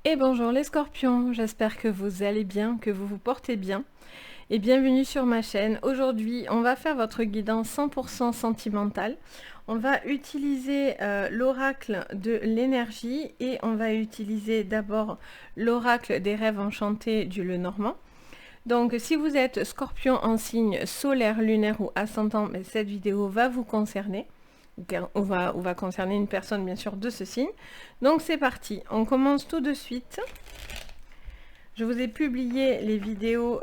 Et bonjour les scorpions, j'espère que vous allez bien, que vous vous portez bien et bienvenue sur ma chaîne. Aujourd'hui on va faire votre guidance 100% sentimentale. On va utiliser l'oracle de l'énergie et on va utiliser d'abord l'oracle des rêves enchantés du Lenormand. Donc si vous êtes scorpion en signe solaire, lunaire ou ascendant, mais cette vidéo va vous concerner. On va concerner une personne bien sûr de ce signe. Donc c'est parti, on commence tout de suite. Je vous ai publié les vidéos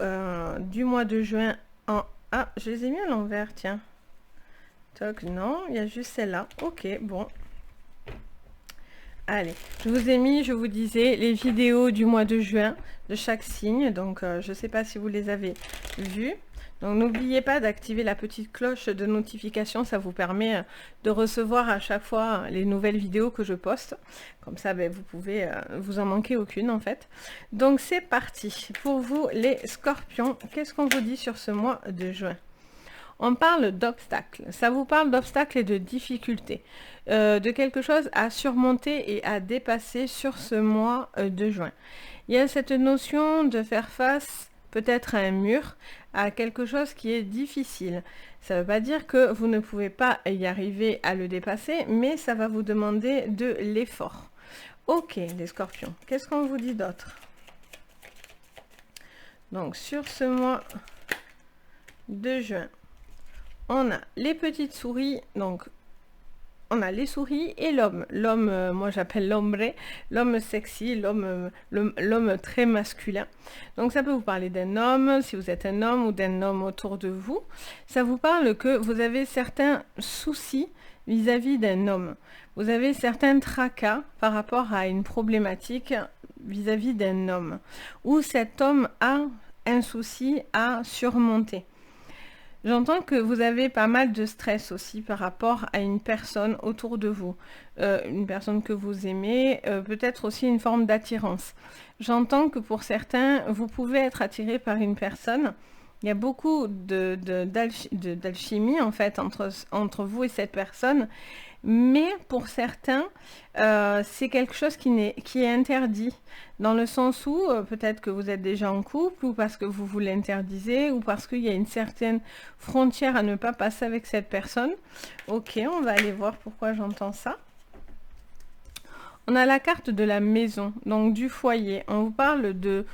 du mois de juin en... Ah, je les ai mis à l'envers, tiens. Toc, non, il y a juste celle-là. Ok, bon. Allez, je vous ai mis, je vous disais, les vidéos du mois de juin de chaque signe. Donc je ne sais pas si vous les avez vues. Donc n'oubliez pas d'activer la petite cloche de notification, ça vous permet de recevoir à chaque fois les nouvelles vidéos que je poste. Comme ça, vous pouvez vous en manquer aucune en fait. Donc c'est parti. Pour vous les scorpions, qu'est-ce qu'on vous dit sur ce mois de juin? On parle d'obstacles. Ça vous parle d'obstacles et de difficultés. De quelque chose à surmonter et à dépasser sur ce mois de juin. Il y a cette notion de faire face peut-être à un mur, à quelque chose qui est difficile. Ça ne veut pas dire que vous ne pouvez pas y arriver à le dépasser, mais ça va vous demander de l'effort. Ok, les scorpions, qu'est-ce qu'on vous dit d'autre? Donc, sur ce mois de juin, on a les petites souris, donc on a les souris et l'homme. L'homme, moi j'appelle l'hombre, l'homme sexy, l'homme très masculin. Donc ça peut vous parler d'un homme, si vous êtes un homme ou d'un homme autour de vous. Ça vous parle que vous avez certains soucis vis-à-vis d'un homme. Vous avez certains tracas par rapport à une problématique vis-à-vis d'un homme. Ou cet homme a un souci à surmonter. J'entends que vous avez pas mal de stress aussi par rapport à une personne autour de vous, une personne que vous aimez, peut-être aussi une forme d'attirance. J'entends que pour certains, vous pouvez être attiré par une personne. Il y a beaucoup d'alchimie en fait entre vous et cette personne, mais pour certains, c'est quelque chose qui est interdit, dans le sens où peut-être que vous êtes déjà en couple, ou parce que vous vous l'interdisez, ou parce qu'il y a une certaine frontière à ne pas passer avec cette personne. Ok, on va aller voir pourquoi j'entends ça. On a la carte de la maison, donc du foyer. On vous parle de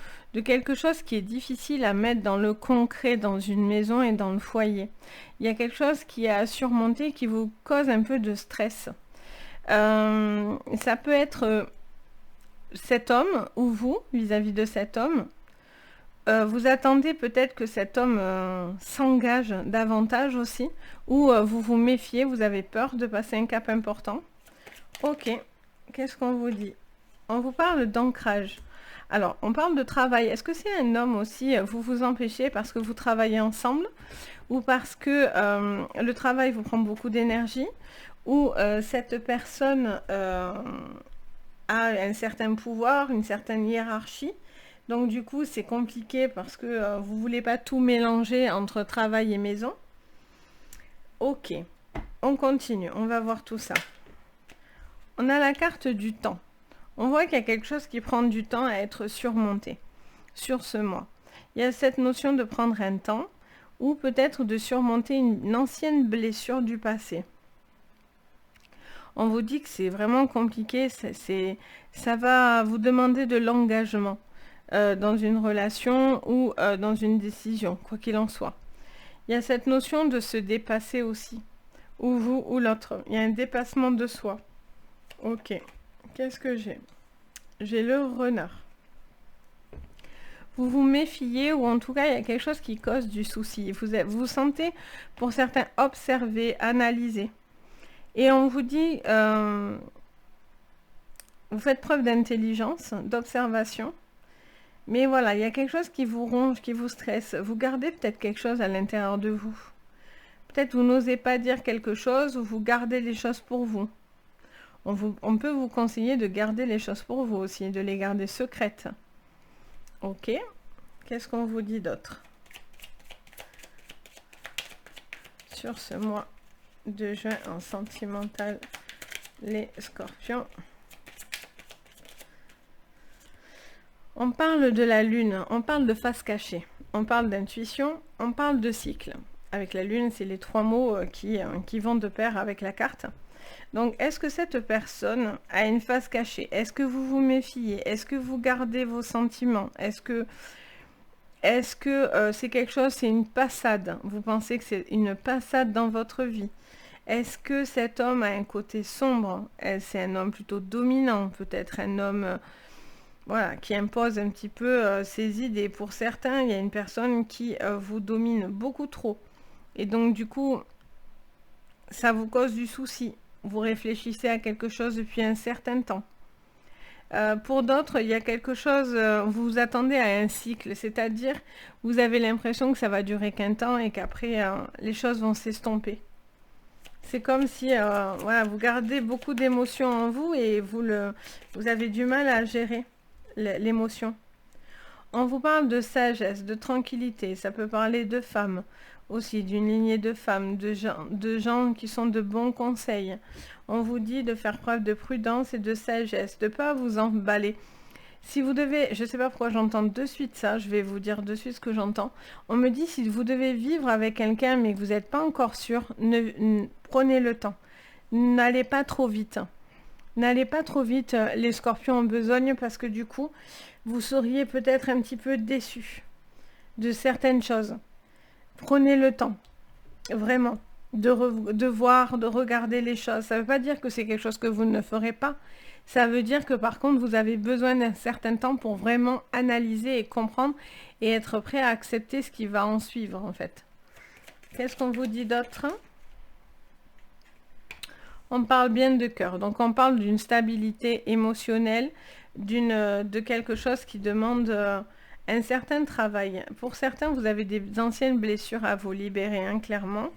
quelque chose qui est difficile à mettre dans le concret, dans une maison et dans le foyer. Il y a quelque chose qui est à surmonter, qui vous cause un peu de stress. Ça peut être cet homme ou vous, vis-à-vis de cet homme. Vous attendez peut-être que cet homme s'engage davantage aussi, ou vous vous méfiez, vous avez peur de passer un cap important. Ok. Qu'est-ce qu'on vous dit? On vous parle d'ancrage. Alors, on parle de travail. Est-ce que c'est un homme aussi? Vous vous empêchez parce que vous travaillez ensemble? Ou parce que le travail vous prend beaucoup d'énergie? Ou cette personne a un certain pouvoir, une certaine hiérarchie? Donc du coup, c'est compliqué parce que vous ne voulez pas tout mélanger entre travail et maison. Ok, on continue. On va voir tout ça. On a la carte du temps. On voit qu'il y a quelque chose qui prend du temps à être surmonté sur ce mois. Il y a cette notion de prendre un temps ou peut-être de surmonter une ancienne blessure du passé. On vous dit que c'est vraiment compliqué, ça va vous demander de l'engagement dans une relation ou dans une décision, quoi qu'il en soit. Il y a cette notion de se dépasser aussi, ou vous ou l'autre. Il y a un dépassement de soi. Ok, qu'est-ce que j'ai? J'ai le renard. Vous vous méfiez, ou en tout cas, il y a quelque chose qui cause du souci. Vous vous sentez, pour certains, observer, analyser. Et on vous dit, vous faites preuve d'intelligence, d'observation. Mais voilà, il y a quelque chose qui vous ronge, qui vous stresse. Vous gardez peut-être quelque chose à l'intérieur de vous. Peut-être vous n'osez pas dire quelque chose, ou vous gardez les choses pour vous. On peut vous conseiller de garder les choses pour vous aussi, de les garder secrètes. Ok, qu'est-ce qu'on vous dit d'autre sur ce mois de juin en sentimental, les scorpions? On parle de la lune, on parle de face cachée, on parle d'intuition, on parle de cycle. Avec la lune, c'est les 3 mots qui vont de pair avec la carte. Donc, est-ce que cette personne a une face cachée? Est-ce que vous vous méfiez? Est-ce que vous gardez vos sentiments? Est-ce que c'est quelque chose, c'est une passade? Vous pensez que c'est une passade dans votre vie? Est-ce que cet homme a un côté sombre? C'est un homme plutôt dominant, peut-être un homme voilà, qui impose un petit peu ses idées. Pour certains, il y a une personne qui vous domine beaucoup trop. Et donc, du coup, ça vous cause du souci. Vous réfléchissez à quelque chose depuis un certain temps. Pour d'autres, il y a quelque chose, vous vous attendez à un cycle, c'est-à-dire vous avez l'impression que ça va durer qu'un temps et qu'après, les choses vont s'estomper. C'est comme si voilà, vous gardez beaucoup d'émotions en vous et vous avez du mal à gérer l'émotion. On vous parle de sagesse, de tranquillité, ça peut parler de femmes aussi, d'une lignée de femmes, de gens qui sont de bons conseils. On vous dit de faire preuve de prudence et de sagesse, de ne pas vous emballer. Si vous devez, je ne sais pas pourquoi j'entends de suite ça, je vais vous dire de suite ce que j'entends. On me dit si vous devez vivre avec quelqu'un mais que vous n'êtes pas encore sûr, prenez le temps. N'allez pas trop vite. N'allez pas trop vite, les scorpions en besogne, parce que du coup, vous seriez peut-être un petit peu déçus de certaines choses. Prenez le temps, vraiment, de voir, de regarder les choses. Ça ne veut pas dire que c'est quelque chose que vous ne ferez pas. Ça veut dire que par contre, vous avez besoin d'un certain temps pour vraiment analyser et comprendre et être prêt à accepter ce qui va en suivre, en fait. Qu'est-ce qu'on vous dit d'autre ? On parle bien de cœur, donc on parle d'une stabilité émotionnelle, de quelque chose qui demande un certain travail. Pour certains, vous avez des anciennes blessures à vous libérer, hein, clairement.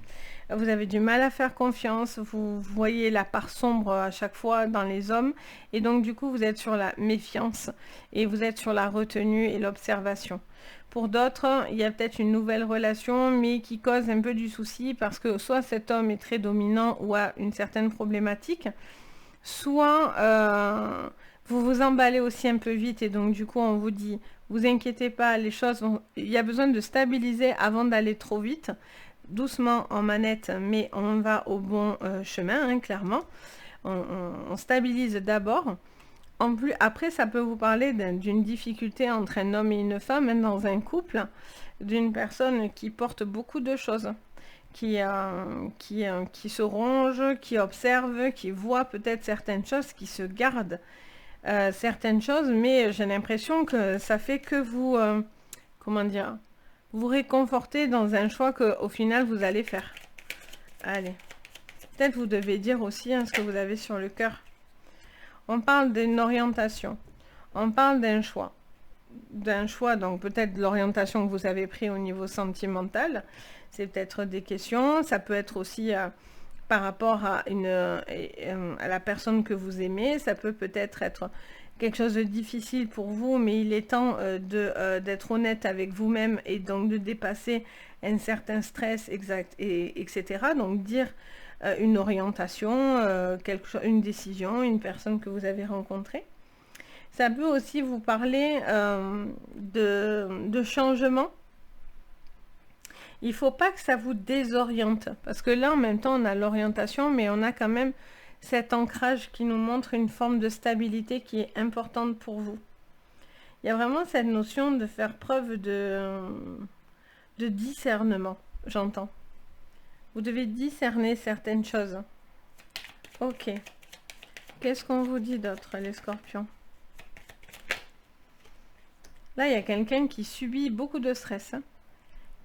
Vous avez du mal à faire confiance, vous voyez la part sombre à chaque fois dans les hommes, et donc du coup, vous êtes sur la méfiance, et vous êtes sur la retenue et l'observation. Pour d'autres, il y a peut-être une nouvelle relation, mais qui cause un peu du souci, parce que soit cet homme est très dominant ou a une certaine problématique, soit vous vous emballez aussi un peu vite, et donc du coup, on vous dit, vous inquiétez pas, les choses il y a besoin de stabiliser avant d'aller trop vite, doucement en manette, mais on va au bon chemin, hein, clairement. On stabilise d'abord. En plus, après, ça peut vous parler d'une difficulté entre un homme et une femme, hein, dans un couple, d'une personne qui porte beaucoup de choses, qui se ronge, qui observe, qui voit peut-être certaines choses, qui se garde certaines choses, mais j'ai l'impression que ça fait que vous, comment dire, vous réconforter dans un choix qu'au final vous allez faire. Allez, peut-être vous devez dire aussi, hein, ce que vous avez sur le cœur. On parle d'une orientation, on parle d'un choix, donc peut-être de l'orientation que vous avez pris au niveau sentimental, c'est peut-être des questions, ça peut être aussi par rapport à la personne que vous aimez, ça peut-être être quelque chose de difficile pour vous, mais il est temps d'être honnête avec vous-même et donc de dépasser un certain stress, etc. Donc dire une orientation, une décision, une personne que vous avez rencontrée. Ça peut aussi vous parler de changement. Il ne faut pas que ça vous désoriente, parce que là, en même temps, on a l'orientation, mais on a quand même cet ancrage qui nous montre une forme de stabilité qui est importante pour vous. Il y a vraiment cette notion de faire preuve de discernement, j'entends. Vous devez discerner certaines choses. Ok. Qu'est-ce qu'on vous dit d'autre, les scorpions? Là, il y a quelqu'un qui subit beaucoup de stress, hein,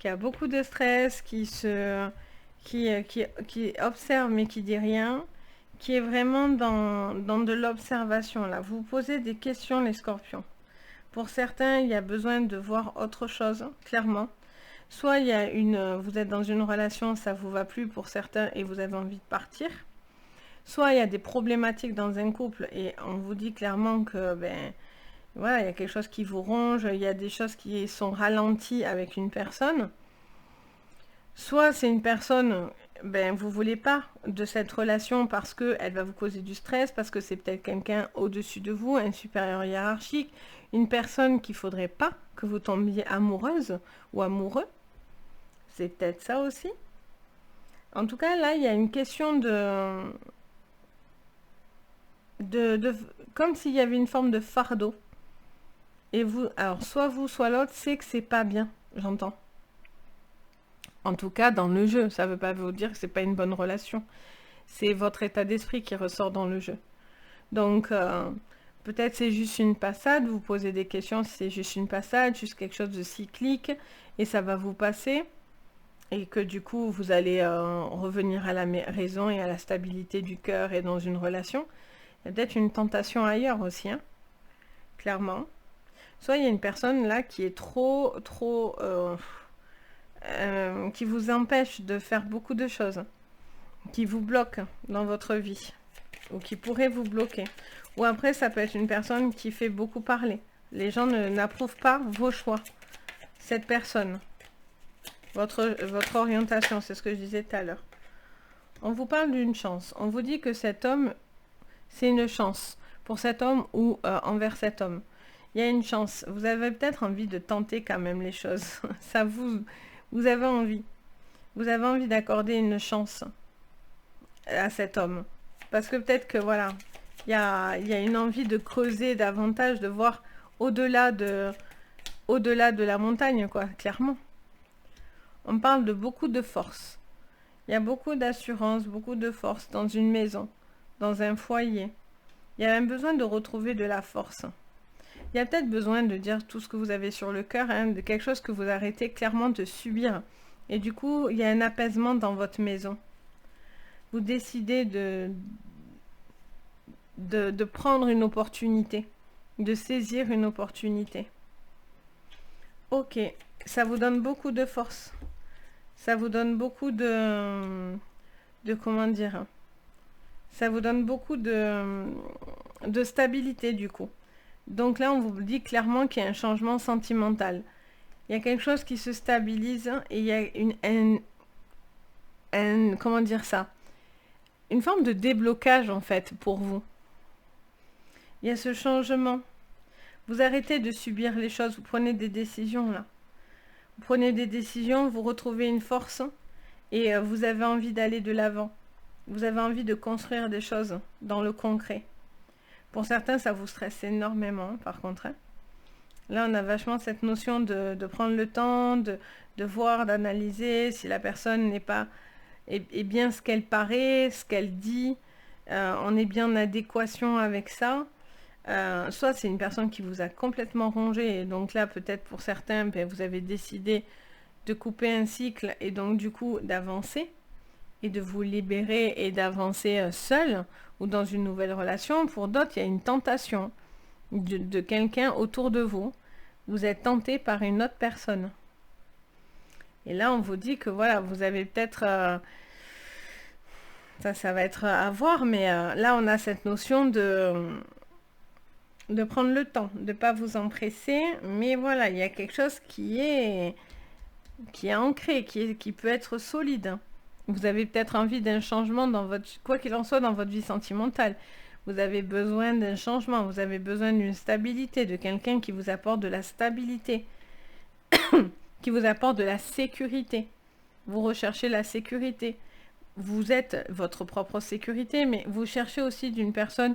qui a beaucoup de stress, qui observe mais qui dit rien, qui est vraiment dans de l'observation. Là, vous posez des questions, les scorpions. Pour certains, il y a besoin de voir autre chose, clairement. Soit il y a vous êtes dans une relation, ça vous va plus pour certains et vous avez envie de partir. Soit il y a des problématiques dans un couple et on vous dit clairement que voilà, il y a quelque chose qui vous ronge, il y a des choses qui sont ralenties avec une personne. Soit c'est une personne, ben, vous voulez pas de cette relation parce qu'elle va vous causer du stress, parce que c'est peut-être quelqu'un au-dessus de vous, un supérieur hiérarchique, une personne qu'il faudrait pas que vous tombiez amoureuse ou amoureux. C'est peut-être ça aussi. En tout cas, là, il y a une question de comme s'il y avait une forme de fardeau. Et vous, soit l'autre, sait que c'est pas bien, j'entends. En tout cas, dans le jeu, ça veut pas vous dire que c'est pas une bonne relation. C'est votre état d'esprit qui ressort dans le jeu. Donc, peut-être c'est juste une passade, vous posez des questions si c'est juste une passade, juste quelque chose de cyclique, et ça va vous passer, et que du coup, vous allez revenir à la raison et à la stabilité du cœur et dans une relation. Il y a peut-être une tentation ailleurs aussi, hein, clairement. Soit il y a une personne là qui est trop, qui vous empêche de faire beaucoup de choses, qui vous bloque dans votre vie, ou qui pourrait vous bloquer. Ou après, ça peut être une personne qui fait beaucoup parler. Les gens n'approuvent pas vos choix. Cette personne, votre orientation, c'est ce que je disais tout à l'heure. On vous parle d'une chance. On vous dit que cet homme, c'est une chance pour cet homme ou envers cet homme. Il y a une chance. Vous avez peut-être envie de tenter quand même les choses. Ça vous avez envie. Vous avez envie d'accorder une chance à cet homme. Parce que peut-être que voilà, il y a une envie de creuser davantage, de voir au-delà de la montagne, quoi, clairement. On parle de beaucoup de force. Il y a beaucoup d'assurance, beaucoup de force dans une maison, dans un foyer. Il y a un besoin de retrouver de la force. Il y a peut-être besoin de dire tout ce que vous avez sur le cœur, hein, de quelque chose que vous arrêtez clairement de subir. Et du coup, il y a un apaisement dans votre maison. Vous décidez de prendre une opportunité, de saisir une opportunité. Ok, ça vous donne beaucoup de force. Ça vous donne beaucoup de comment dire, ça vous donne beaucoup de stabilité du coup. Donc là, on vous dit clairement qu'il y a un changement sentimental. Il y a quelque chose qui se stabilise et il y a comment dire ça, une forme de déblocage en fait pour vous. Il y a ce changement. Vous arrêtez de subir les choses, vous prenez des décisions là. Vous prenez des décisions, vous retrouvez une force et vous avez envie d'aller de l'avant. Vous avez envie de construire des choses dans le concret. Pour certains, ça vous stresse énormément, par contre. Hein. Là, on a vachement cette notion de prendre le temps, de voir, d'analyser si la personne est bien ce qu'elle paraît, ce qu'elle dit. On est bien en adéquation avec ça. Soit c'est une personne qui vous a complètement rongé, et donc là, peut-être pour certains, ben, vous avez décidé de couper un cycle et donc du coup d'avancer et de vous libérer et d'avancer seul ou dans une nouvelle relation. Pour d'autres, il y a une tentation de quelqu'un autour de vous. Vous êtes tenté par une autre personne. Et là, on vous dit que voilà, vous avez peut-être... ça va être à voir, mais là, on a cette notion de prendre le temps, de ne pas vous empresser. Mais voilà, il y a quelque chose qui est ancré, qui peut être solide. Vous avez peut-être envie d'un changement dans votre... Quoi qu'il en soit, dans votre vie sentimentale. Vous avez besoin d'un changement, vous avez besoin d'une stabilité, de quelqu'un qui vous apporte de la stabilité, qui vous apporte de la sécurité. Vous recherchez la sécurité. Vous êtes votre propre sécurité, mais vous cherchez aussi d'une personne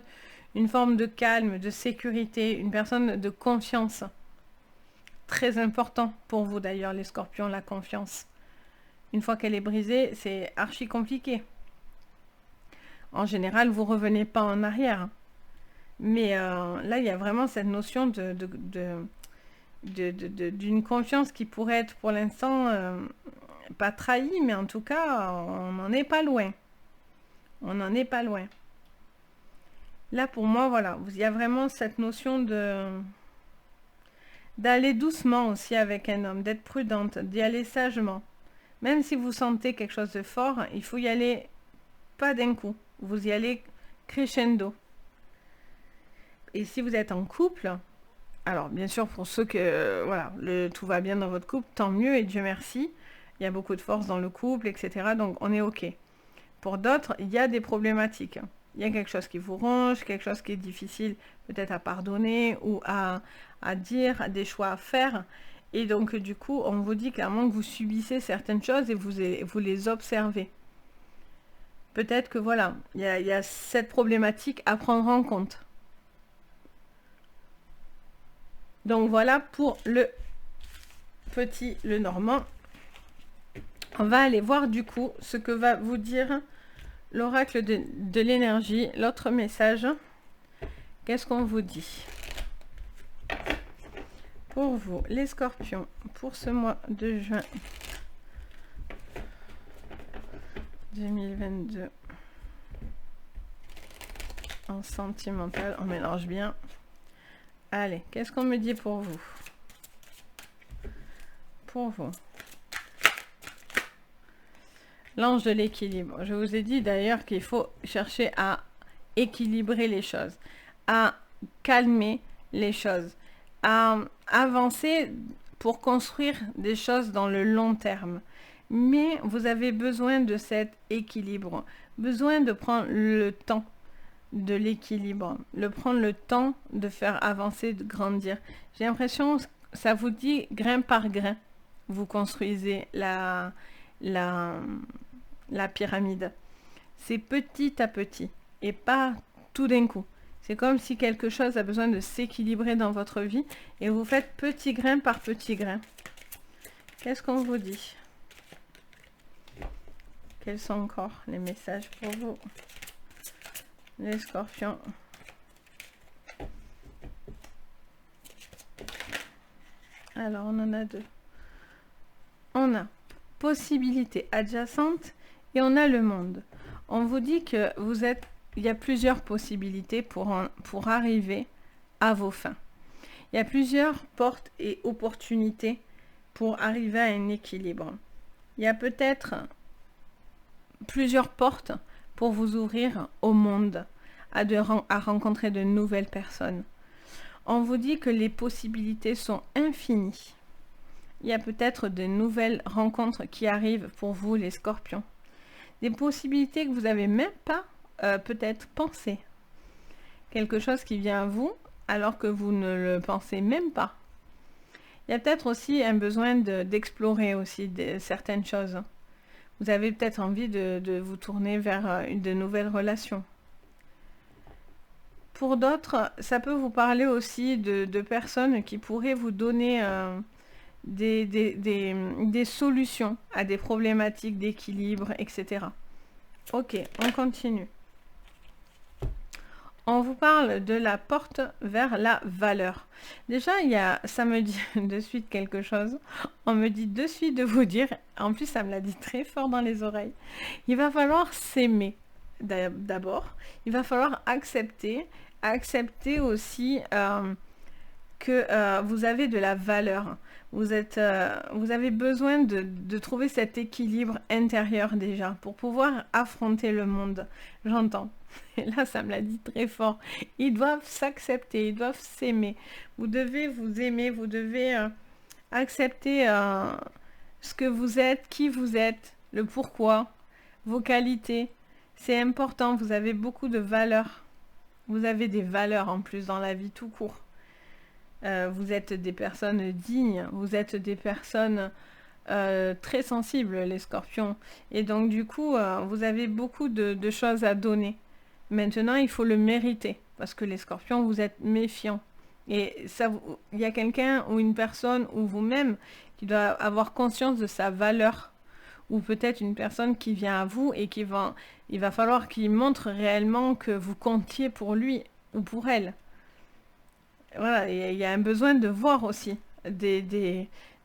une forme de calme, de sécurité, une personne de confiance. Très important pour vous d'ailleurs, les scorpions, la confiance. Une fois qu'elle est brisée, c'est archi compliqué. En général, vous ne revenez pas en arrière. Mais là, il y a vraiment cette notion d'une confiance qui pourrait être pour l'instant pas trahie, mais en tout cas, on n'en est pas loin. On n'en est pas loin. Là, pour moi, voilà, il y a vraiment cette notion d'aller doucement aussi avec un homme, d'être prudente, d'y aller sagement. Même si vous sentez quelque chose de fort, il faut y aller pas d'un coup. Vous y allez crescendo. Et si vous êtes en couple, alors bien sûr pour ceux que voilà, tout va bien dans votre couple, tant mieux et Dieu merci. il y a beaucoup de force dans le couple, etc. Donc on est OK. Pour d'autres, il y a des problématiques. Il y a quelque chose qui vous ronge, quelque chose qui est difficile peut-être à pardonner ou à dire, des choix à faire. Et donc du coup, on vous dit clairement que vous subissez certaines choses et vous les observez. Peut-être que voilà, il y a cette problématique à prendre en compte. Donc voilà pour le Normand. On va aller voir du coup ce que va vous dire l'oracle de l'énergie, l'autre message. Qu'est-ce qu'on vous dit pour vous, les scorpions, pour ce mois de juin 2022 en sentimental, on mélange bien. Allez, qu'est-ce qu'on me dit pour vous? Pour vous. L'ange de l'équilibre. Je vous ai dit d'ailleurs qu'il faut chercher à équilibrer les choses, à calmer les choses, à avancer pour construire des choses dans le long terme. Mais vous avez besoin de cet équilibre, besoin de prendre le temps de l'équilibre, prendre le temps de faire avancer, de grandir. J'ai l'impression que ça vous dit grain par grain, vous construisez la pyramide. C'est petit à petit et pas tout d'un coup. C'est comme si quelque chose a besoin de s'équilibrer dans votre vie et vous faites petit grain par petit grain. Qu'est-ce qu'on vous dit? Quels sont encore les messages pour vous, les scorpions? Alors, on en a deux. On a possibilité adjacente et on a le monde. On vous dit que il y a plusieurs possibilités pour arriver à vos fins. Il y a plusieurs portes et opportunités pour arriver à un équilibre. Il y a peut-être plusieurs portes pour vous ouvrir au monde, à rencontrer de nouvelles personnes. On vous dit que les possibilités sont infinies. Il y a peut-être de nouvelles rencontres qui arrivent pour vous, les scorpions. Des possibilités que vous n'avez même pas peut-être pensé. Quelque chose qui vient à vous alors que vous ne le pensez même pas. Il y a peut-être aussi un besoin d'explorer aussi certaines choses. Vous avez peut-être envie de vous tourner vers de nouvelles relations. Pour d'autres, ça peut vous parler aussi de personnes qui pourraient vous donner des solutions à des problématiques d'équilibre, etc. Ok, on continue. On vous parle de la porte vers la valeur. Déjà, ça me dit de suite quelque chose. On me dit de suite de vous dire, en plus ça me l'a dit très fort dans les oreilles, il va falloir s'aimer d'abord. Il va falloir accepter aussi que vous avez de la valeur. Vous avez besoin de trouver cet équilibre intérieur déjà pour pouvoir affronter le monde. J'entends. Et là, ça me l'a dit très fort. Ils doivent s'accepter, ils doivent s'aimer. Vous devez vous aimer, vous devez accepter ce que vous êtes, qui vous êtes, le pourquoi, vos qualités. C'est important, vous avez beaucoup de valeurs. Vous avez des valeurs en plus dans la vie tout court. Vous êtes des personnes dignes, vous êtes des personnes très sensibles, les scorpions. Et donc du coup, vous avez beaucoup de choses à donner. Maintenant, il faut le mériter, parce que les scorpions, vous êtes méfiants. Et il y a quelqu'un ou une personne ou vous-même qui doit avoir conscience de sa valeur. Ou peut-être une personne qui vient à vous et il va falloir qu'il montre réellement que vous comptiez pour lui ou pour elle. Voilà, il y a un besoin de voir aussi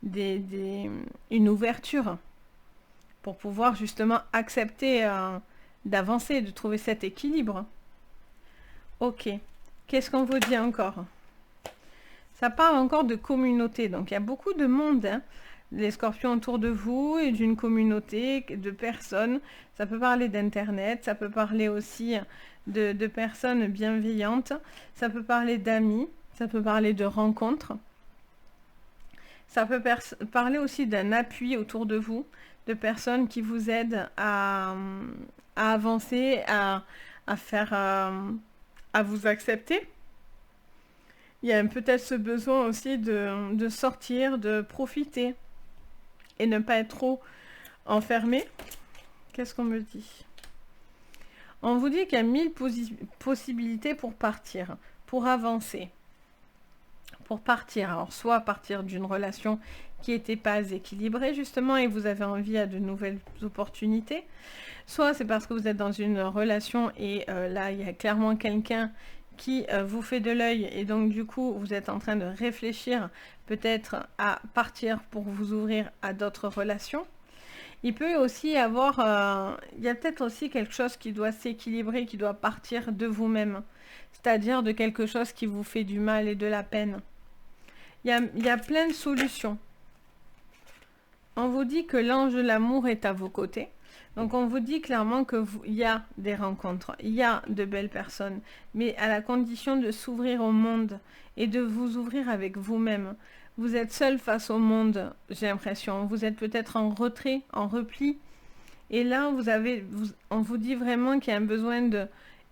une ouverture pour pouvoir justement accepter d'avancer, de trouver cet équilibre. Ok, qu'est-ce qu'on vous dit encore? Ça parle encore de communauté, donc il y a beaucoup de monde, hein, les scorpions autour de vous et d'une communauté de personnes. Ça peut parler d'internet, ça peut parler aussi de personnes bienveillantes, ça peut parler d'amis, ça peut parler de rencontres. Ça peut parler aussi d'un appui autour de vous, de personnes qui vous aident à avancer, à faire, à vous accepter. Il y a peut-être ce besoin aussi de sortir, de profiter et ne pas être trop enfermé. Qu'est-ce qu'on me dit? On vous dit qu'il y a 1000 possibilités pour partir, pour avancer. Pour partir, alors soit partir d'une relation qui n'était pas équilibrée justement et vous avez envie à de nouvelles opportunités, soit c'est parce que vous êtes dans une relation et là il y a clairement quelqu'un qui vous fait de l'œil et donc du coup vous êtes en train de réfléchir peut-être à partir pour vous ouvrir à d'autres relations. Il peut aussi y avoir, il y a peut-être aussi quelque chose qui doit s'équilibrer, qui doit partir de vous-même, c'est-à-dire de quelque chose qui vous fait du mal et de la peine. Il y a plein de solutions. On vous dit que l'ange de l'amour est à vos côtés. Donc on vous dit clairement qu'il y a des rencontres, il y a de belles personnes, mais à la condition de s'ouvrir au monde et de vous ouvrir avec vous-même. Vous êtes seul face au monde, j'ai l'impression. Vous êtes peut-être en retrait, en repli. Et là, on vous dit vraiment qu'il y a un besoin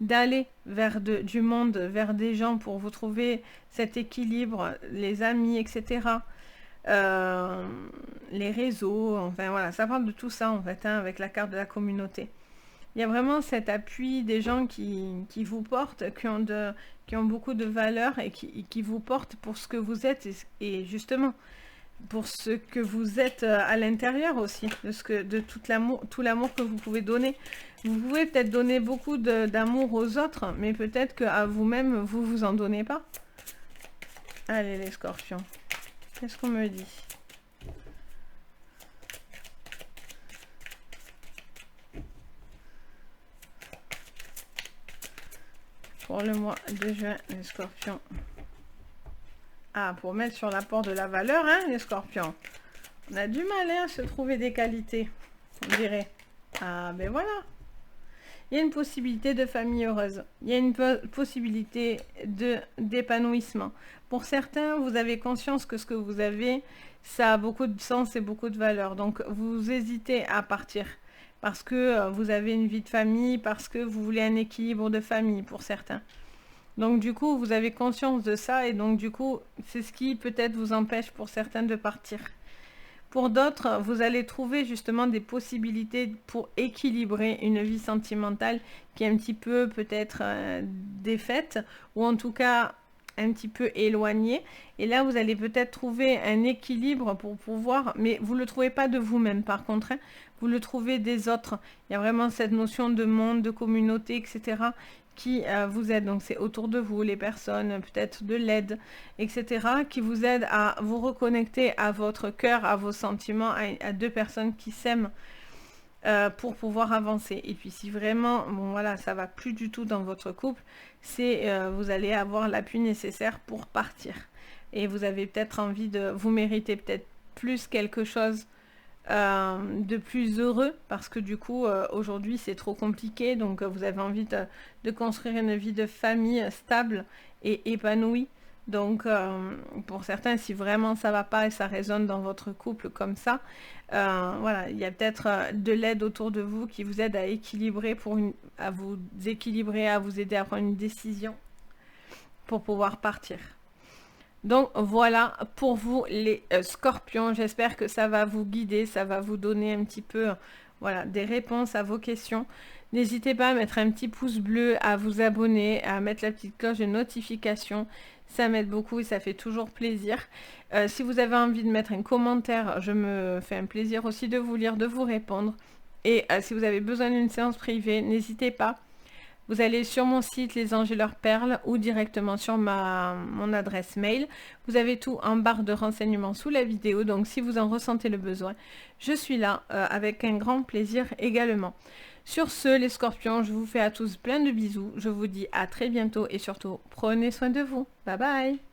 d'aller vers du monde, vers des gens pour vous trouver cet équilibre, les amis, etc. Les réseaux, enfin voilà, ça parle de tout ça en fait, hein, avec la carte de la communauté. Il y a vraiment cet appui des gens qui vous portent, qui ont beaucoup de valeur et qui vous portent pour ce que vous êtes et justement pour ce que vous êtes à l'intérieur aussi, de tout l'amour que vous pouvez donner. Vous pouvez peut-être donner beaucoup d'amour aux autres, mais peut-être qu'à vous-même, vous vous en donnez pas. Allez les scorpions, qu'est-ce qu'on me dit? Pour le mois de juin, les scorpions. Ah, pour mettre sur l'apport de la valeur, hein, les scorpions. On a du mal hein, à se trouver des qualités, on dirait. Ah, ben voilà. Il y a une possibilité de famille heureuse. Il y a une possibilité d'épanouissement. Pour certains, vous avez conscience que ce que vous avez, ça a beaucoup de sens et beaucoup de valeur. Donc, vous hésitez à partir. Parce que vous avez une vie de famille, parce que vous voulez un équilibre de famille pour certains. Donc du coup, vous avez conscience de ça et donc du coup, c'est ce qui peut-être vous empêche pour certains de partir. Pour d'autres, vous allez trouver justement des possibilités pour équilibrer une vie sentimentale qui est un petit peu peut-être défaite ou en tout cas un petit peu éloignée. Et là, vous allez peut-être trouver un équilibre pour pouvoir, mais vous ne le trouvez pas de vous-même par contre, hein, vous le trouvez des autres. Il y a vraiment cette notion de monde, de communauté, etc. qui vous aide. Donc c'est autour de vous, les personnes, peut-être de l'aide, etc. qui vous aident à vous reconnecter à votre cœur, à vos sentiments, à deux personnes qui s'aiment pour pouvoir avancer. Et puis si vraiment, bon voilà, ça va plus du tout dans votre couple, c'est vous allez avoir l'appui nécessaire pour partir. Et vous avez peut-être envie vous méritez peut-être plus quelque chose de plus heureux parce que du coup aujourd'hui c'est trop compliqué, donc vous avez envie de construire une vie de famille stable et épanouie. Donc pour certains, si vraiment ça va pas et ça résonne dans votre couple comme ça, voilà, il y a peut-être de l'aide autour de vous qui vous aide à équilibrer à vous équilibrer, à vous aider à prendre une décision pour pouvoir partir. Donc voilà pour vous les scorpions, j'espère que ça va vous guider, ça va vous donner un petit peu voilà, des réponses à vos questions. N'hésitez pas à mettre un petit pouce bleu, à vous abonner, à mettre la petite cloche de notification, ça m'aide beaucoup et ça fait toujours plaisir. Si vous avez envie de mettre un commentaire, je me fais un plaisir aussi de vous lire, de vous répondre. Et si vous avez besoin d'une séance privée, n'hésitez pas. Vous allez sur mon site Les Anges et leurs perles ou directement sur mon adresse mail. Vous avez tout en barre de renseignements sous la vidéo, donc si vous en ressentez le besoin, je suis là avec un grand plaisir également. Sur ce, les scorpions, je vous fais à tous plein de bisous. Je vous dis à très bientôt et surtout, prenez soin de vous. Bye bye!